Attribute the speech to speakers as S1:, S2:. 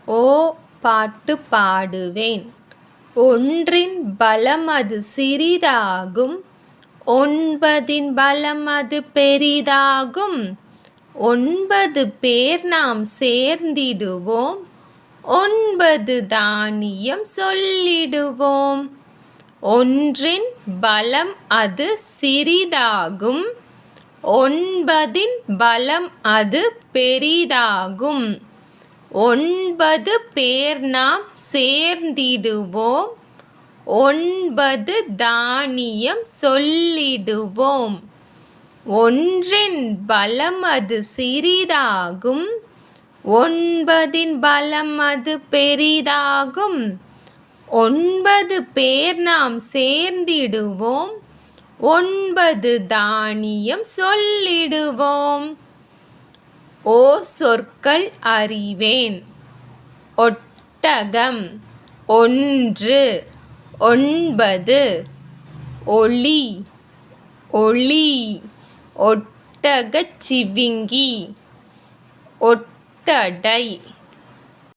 S1: ஓ பாட்டு பாடுவேன். ஒன்றின் பலம் அது சிறிதாகும், ஒன்பதின் பலம் அது பெரிதாகும். 9 பேர் நாம் சேர்ந்திடுவோம், 9 தானியம் சொல்லிடுவோம். ஒன்றின் பலம் அது சிறிதாகும், 9 பலம் அது பெரிதாகும். 9 பேர் நாம் சேர்ந்திடுவோம், 9 தானியம் சொல்லிடுவோம். ஒன்றின் பலம் அது சிறிதாகும், 9 பலம் அது பெரிதாகும். 9 பேர் நாம் சேர்ந்திடுவோம், 9 தானியம் சொல்லிடுவோம். ஓ சொற்கள் அறிவேன். ஒட்டகம் 1 9 ஒளி ஒளி ஒட்டகச்சிவிங்கி ஒட்டடை